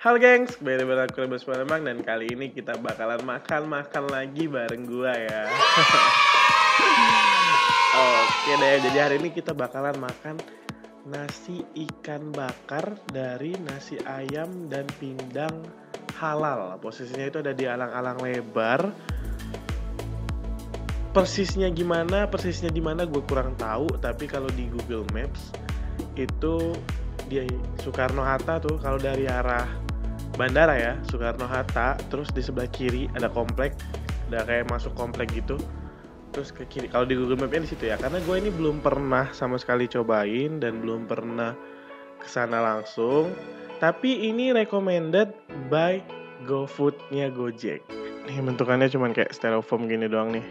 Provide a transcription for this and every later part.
Halo gengs, kembali bareng aku Rebus Palembang. Dan kali ini kita bakalan makan lagi bareng gua ya. Oke deh, jadi hari ini kita bakalan makan nasi ikan bakar dari nasi ayam dan pindang halal. Posisinya itu ada di alang-alang lebar. Persisnya di mana gue kurang tahu, tapi kalau di Google Maps itu di Soekarno-Hatta tuh, kalau dari arah bandara ya, Soekarno-Hatta, terus di sebelah kiri ada komplek, ada kayak masuk komplek gitu, terus ke kiri. Kalau di Google Map-nya di situ ya, karena gue ini belum pernah sama sekali cobain dan belum pernah kesana langsung, tapi ini recommended by GoFood-nya Gojek. Nih bentukannya cuman kayak styrofoam gini doang nih,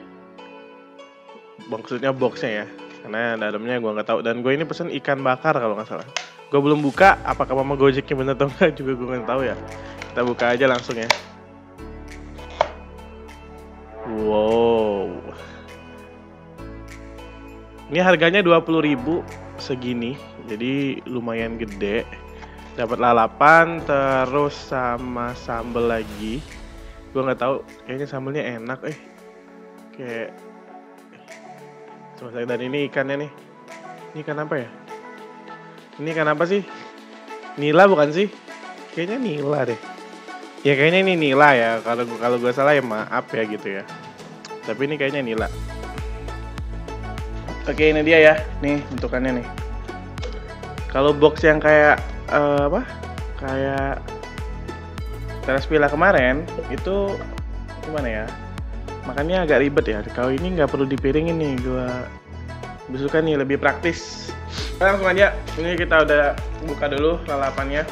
maksudnya boxnya ya, karena dalamnya gue nggak tahu. Dan gue ini pesen ikan bakar kalau nggak salah. Gue belum buka, apakah mama Gojeknya bener atau enggak juga gue nggak tahu ya. Kita buka aja langsung ya. Wow. Ini harganya 20.000 segini, jadi lumayan gede. Dapat lalapan terus sama sambel lagi. Gue nggak tahu, kayaknya sambelnya enak kayak. Dan ini ikannya nih. Ini ikan apa ya? Ini ikan apa sih? Nila bukan sih? Kayaknya nila deh. Ya kayaknya ini nila ya. Kalau gue salah ya maaf ya gitu ya. Tapi ini kayaknya nila. Oke, ini dia ya. Nih bentukannya nih. Kalau box yang kayak kayak teras pila kemarin itu gimana ya? Makannya agak ribet ya. Kalau ini nggak perlu dipiringin nih. Gue suka nih, lebih praktis. Langsung aja, ini kita udah buka dulu lalapannya.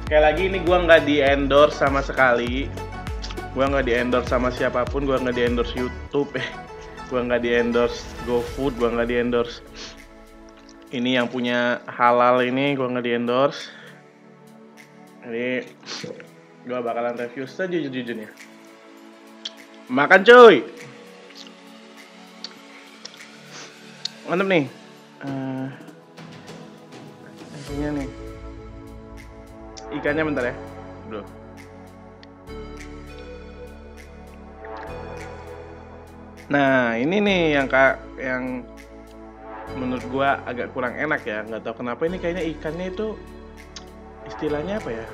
Sekali lagi, ini gue nggak di endorse sama sekali. Gue nggak di endorse sama siapapun. Gue nggak di endorse YouTube. Gue nggak di endorse GoFood. Gue nggak di endorse ini yang punya halal ini. Gue nggak di endorse. Jadi gue bakalan review sejujur-jujurnya. Makan cuy. Mantep nih. Nasinya nih. Ikannya bentar ya, bro. Nah, ini nih yang menurut gua agak kurang enak ya. Nggak tahu kenapa, ini kayaknya ikannya itu istilahnya apa ya?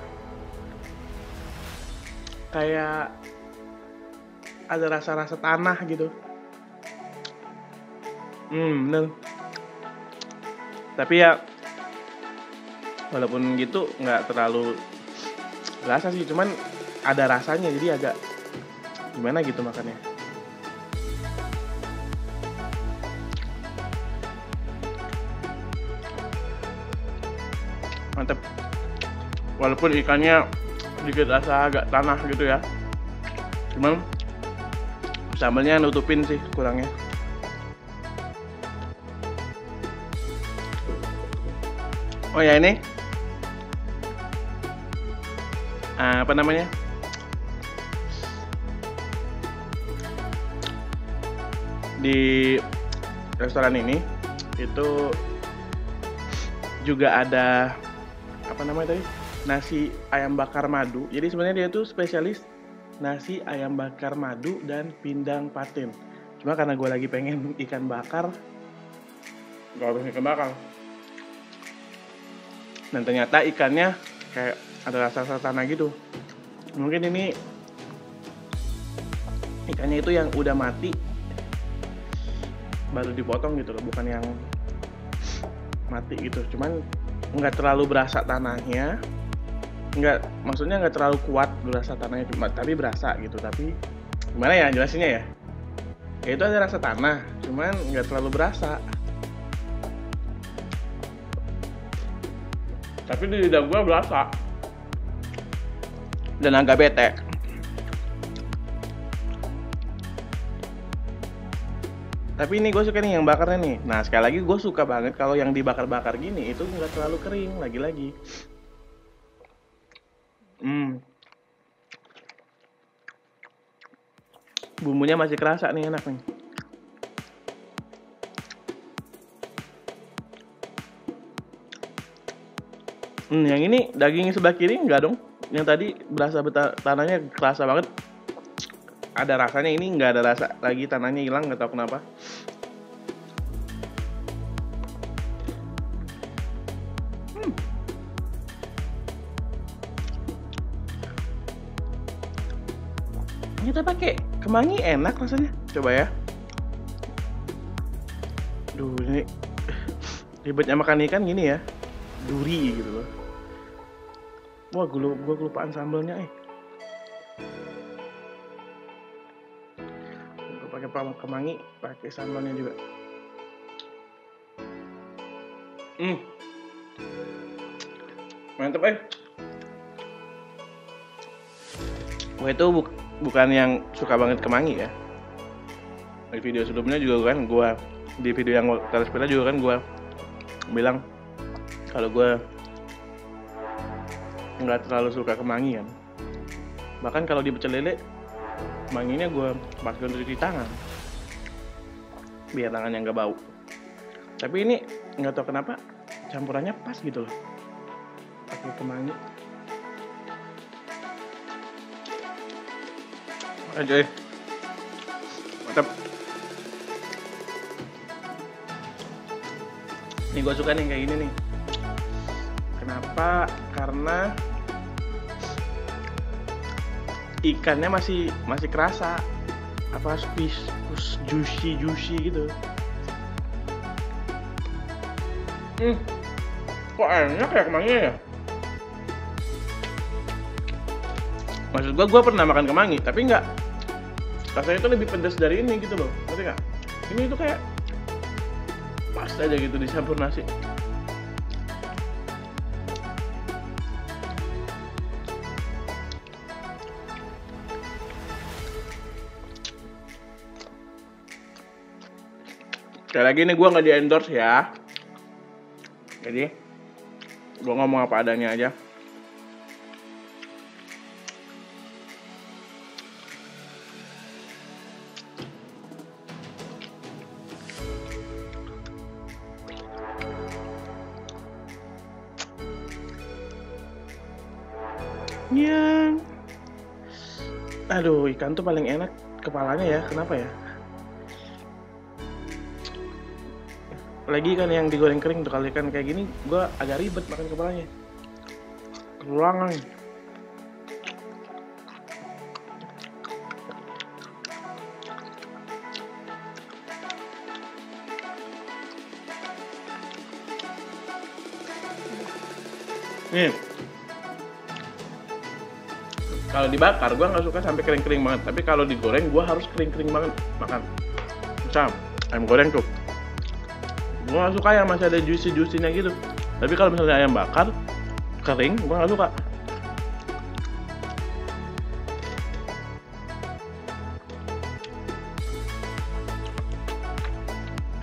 Kayak ada rasa-rasa tanah gitu. Bener. Tapi ya walaupun gitu nggak terlalu berasa sih, cuman ada rasanya, jadi agak gimana gitu makannya. Mantep. Walaupun ikannya sedikit rasa agak tanah gitu ya, cuman sambelnya nutupin sih kurangnya. Oh ya, ini apa namanya? Di restoran ini itu juga ada apa namanya tadi? Nasi ayam bakar madu. Jadi sebenarnya dia tuh spesialis nasi ayam bakar madu dan pindang patin. Cuma karena gue lagi pengen ikan bakar, gue harus ikan bakar. Dan ternyata ikannya kayak ada rasa-rasa tanah gitu. Mungkin ini ikannya itu yang udah mati baru dipotong gitu loh, bukan yang mati gitu. Cuman nggak terlalu berasa tanahnya. Maksudnya nggak terlalu kuat berasa tanahnya, tapi berasa gitu. Tapi gimana ya jelasinnya ya? Ya itu ada rasa tanah, cuman nggak terlalu berasa. Tapi di lidah gue berasa dan agak bete. Tapi ini gue suka nih yang bakarnya nih. Nah sekali lagi gue suka banget kalau yang dibakar-bakar gini itu nggak terlalu kering. Lagi-lagi bumbunya masih kerasa nih, enak nih. Yang ini daging sebelah kiri enggak dong. Yang tadi berasa tanahnya kerasa banget. Ada rasanya, ini nggak ada rasa lagi, tanahnya hilang, nggak tahu kenapa. Kita pakai kemangi enak rasanya. Coba ya. Duh, ini ribetnya makan ikan gini ya. Duri gitu loh. Wah, gua kelupaan sambalnya Gua pakai kemangi, pakai sambalnya juga. Mantep Gua itu bukan yang suka banget kemangi ya. Di video sebelumnya juga kan di video yang Tara Sepeda juga kan gua bilang kalau gua nggak terlalu suka kemangi kan. Bahkan kalau di pecel lele, kemanginya gua pakai untuk cuci tangan biar tangannya nggak bau. Tapi ini nggak tahu kenapa campurannya pas gitu loh, pakai kemangi. Aja mantap. Ini gue suka nih kayak gini nih. Kenapa? Karena ikannya masih kerasa, apa juicy gitu. Kok enak ya kemangi ya? Maksud gue pernah makan kemangi, tapi nggak, rasanya itu lebih pedas dari ini gitu loh, ngerti nggak? Ini tuh kayak pas aja gitu dicampur nasi. Sekali lagi nih gue nggak di endorse ya, jadi gue ngomong apa adanya aja. Aduh, ikan tuh paling enak kepalanya ya, kenapa ya? Lagi kan yang digoreng kering tuh, kalau ikan kayak gini gue agak ribet makan kepalanya, kerulangan. Nih, kalau dibakar gue nggak suka sampai kering-kering banget, tapi kalau digoreng gue harus kering-kering banget makan. Misal ayam goreng tuh, gue nggak suka yang masih ada juicy-juicy-nya gitu. Tapi kalau misalnya ayam bakar kering, gue nggak suka.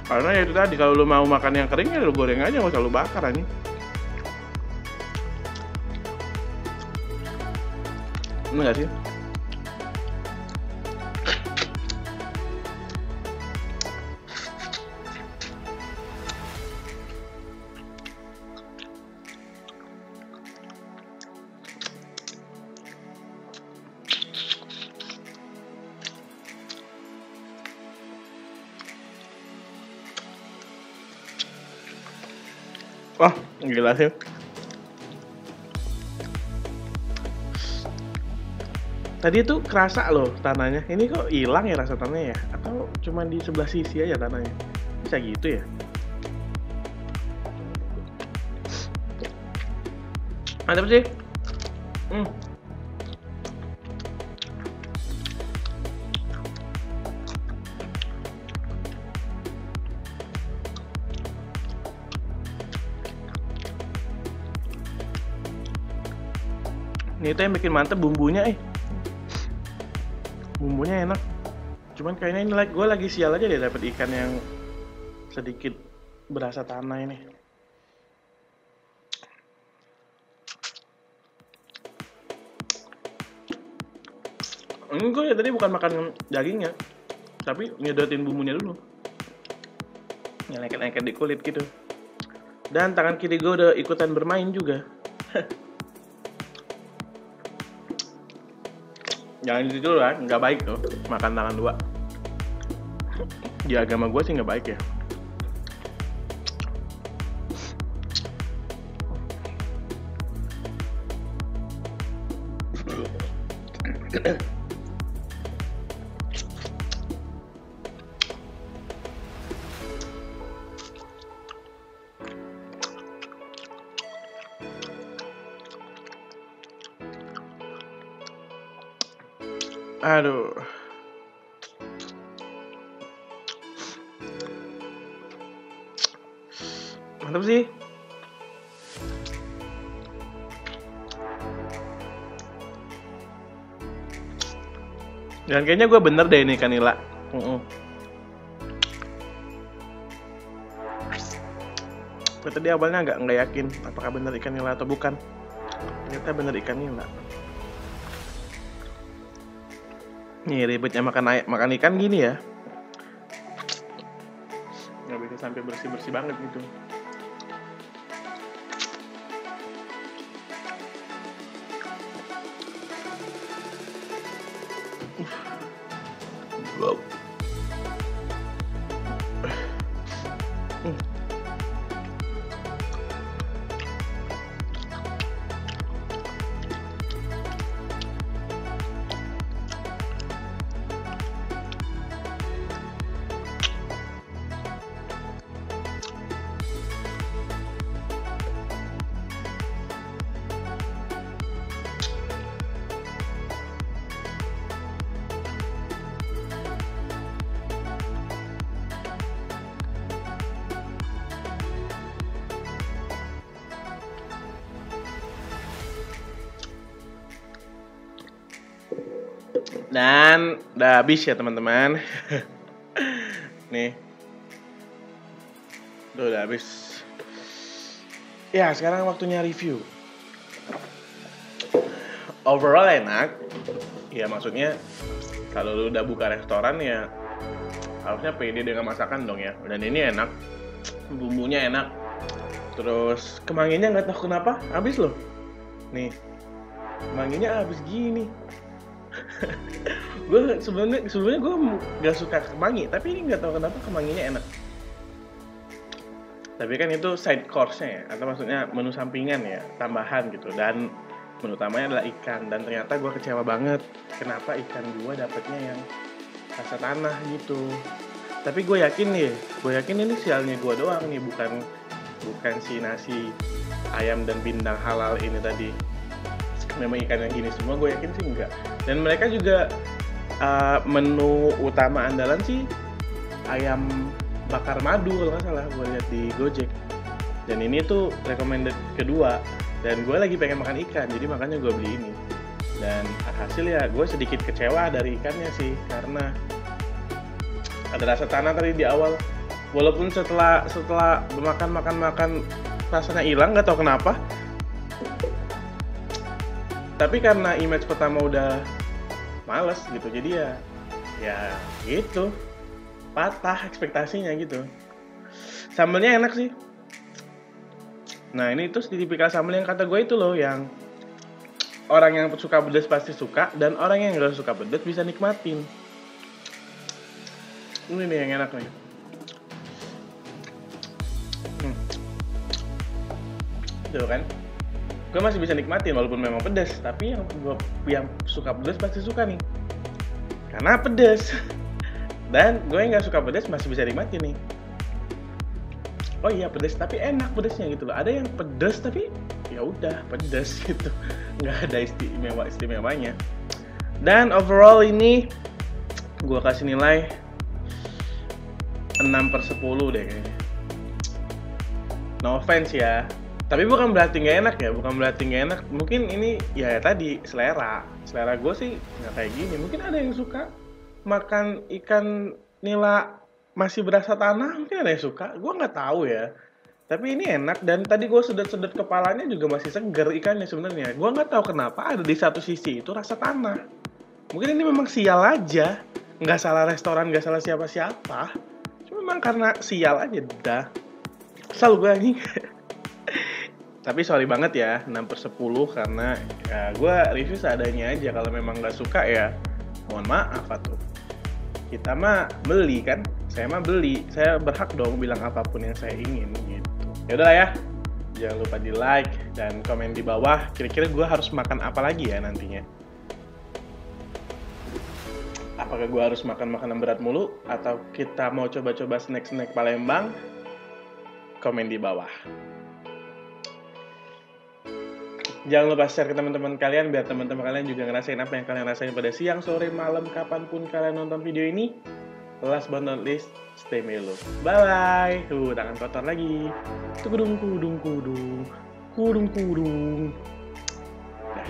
Karena ya itu tadi, kalau lu mau makan yang kering ya lu goreng aja, nggak usah lu bakar aja. Enggak sih? Wah, gila sih. Tadi tuh kerasa loh tanahnya. Ini kok hilang ya rasa tanahnya ya? Atau cuma di sebelah sisi aja tanahnya? Bisa gitu ya? Mantap sih. Ini tuh yang bikin mantep bumbunya bumbunya enak. Cuman kayaknya ini gue lagi sial aja deh dapet ikan yang sedikit berasa tanah ini. Ini gue ya tadi bukan makan dagingnya, tapi nyedotin bumbunya dulu, lengket-lengket di kulit gitu. Dan tangan kiri gue udah ikutan bermain juga. Jangan gitu lah, nggak baik tuh makan tangan dua. Di agama gue sih nggak baik ya. Aduh. Mantap sih. Dan kayaknya gue bener deh ini Kanila. Gue tadi awalnya nggak yakin apakah bener ikan nila atau bukan. Ternyata bener ikan nila. Nih ribetnya makan ikan gini ya. Nggak bisa sampai bersih banget gitu. Wow. Dan udah habis ya teman-teman. Nih. Udah habis. Ya sekarang waktunya review. Overall enak. Ya maksudnya kalau lu udah buka restoran ya harusnya pede dengan masakan dong ya. Dan ini enak. Bumbunya enak. Terus kemanginya nggak tahu kenapa habis loh. Nih. Kemanginya habis gini. Gue sebelumnya gue gak suka kemangi, tapi ini nggak tahu kenapa kemanginya enak. Tapi kan itu side course-nya ya, atau maksudnya menu sampingan ya, tambahan gitu. Dan menu utamanya adalah ikan. Dan ternyata gue kecewa banget kenapa ikan gue dapetnya yang rasa tanah gitu. Tapi gue yakin ini sialnya gue doang nih, bukan si nasi ayam dan pindang halal ini tadi memang ikan yang gini semua. Gue yakin sih enggak. Dan mereka juga menu utama andalan sih ayam bakar madu kalau nggak salah gue lihat di Gojek. Dan ini tuh recommended kedua. Dan gue lagi pengen makan ikan, jadi makanya gue beli ini. Dan hasil ya gue sedikit kecewa dari ikannya sih, karena ada rasa tanah tadi di awal. Walaupun setelah makan rasanya hilang, nggak tahu kenapa. Tapi karena image pertama udah males gitu, jadi ya gitu, patah ekspektasinya gitu. Sambelnya enak sih. Nah ini tuh tipikal sambel yang kata gue itu loh, yang orang yang suka pedas pasti suka, dan orang yang nggak suka pedas bisa nikmatin. Ini nih yang enak nih. Tuh kan, gue masih bisa nikmatin walaupun memang pedas, tapi yang suka pedas pasti suka nih, karena pedas. Dan gue yang nggak suka pedas masih bisa nikmatin nih. Oh iya pedas tapi enak pedasnya gitu loh. Ada yang pedas tapi ya udah pedas gitu, nggak ada istimewanya. Dan overall ini gue kasih nilai 6/10 deh kayaknya. No offense ya, tapi bukan berarti nggak enak ya, mungkin ini ya tadi selera gue sih nggak kayak gini. Mungkin ada yang suka makan ikan nila masih berasa tanah, mungkin ada yang suka, gue nggak tahu ya. Tapi ini enak, dan tadi gue sedot kepalanya juga masih seger ikannya sebenarnya. Gue nggak tahu kenapa ada di satu sisi itu rasa tanah. Mungkin ini memang sial aja, nggak salah restoran, nggak salah siapa-siapa. Cuma memang karena sial aja dah. Kesal gue nih. Tapi sorry banget ya 6/10 karena ya gue review seadanya aja. Kalau memang nggak suka ya mohon maaf atuh. Kita mah beli kan, saya mah beli, saya berhak dong bilang apapun yang saya ingin gitu. Ya udahlah ya, jangan lupa di like dan komen di bawah. Kira-kira gue harus makan apa lagi ya nantinya? Apakah gue harus makan makanan berat mulu atau kita mau coba-coba snack-snack Palembang? Komen di bawah. Jangan lupa share ke teman-teman kalian biar teman-teman kalian juga ngerasain apa yang kalian rasain pada siang, sore, malam, kapanpun kalian nonton video ini. Last but not least, stay melo. Bye-bye. Tangan kotor lagi. Kudung. Dah.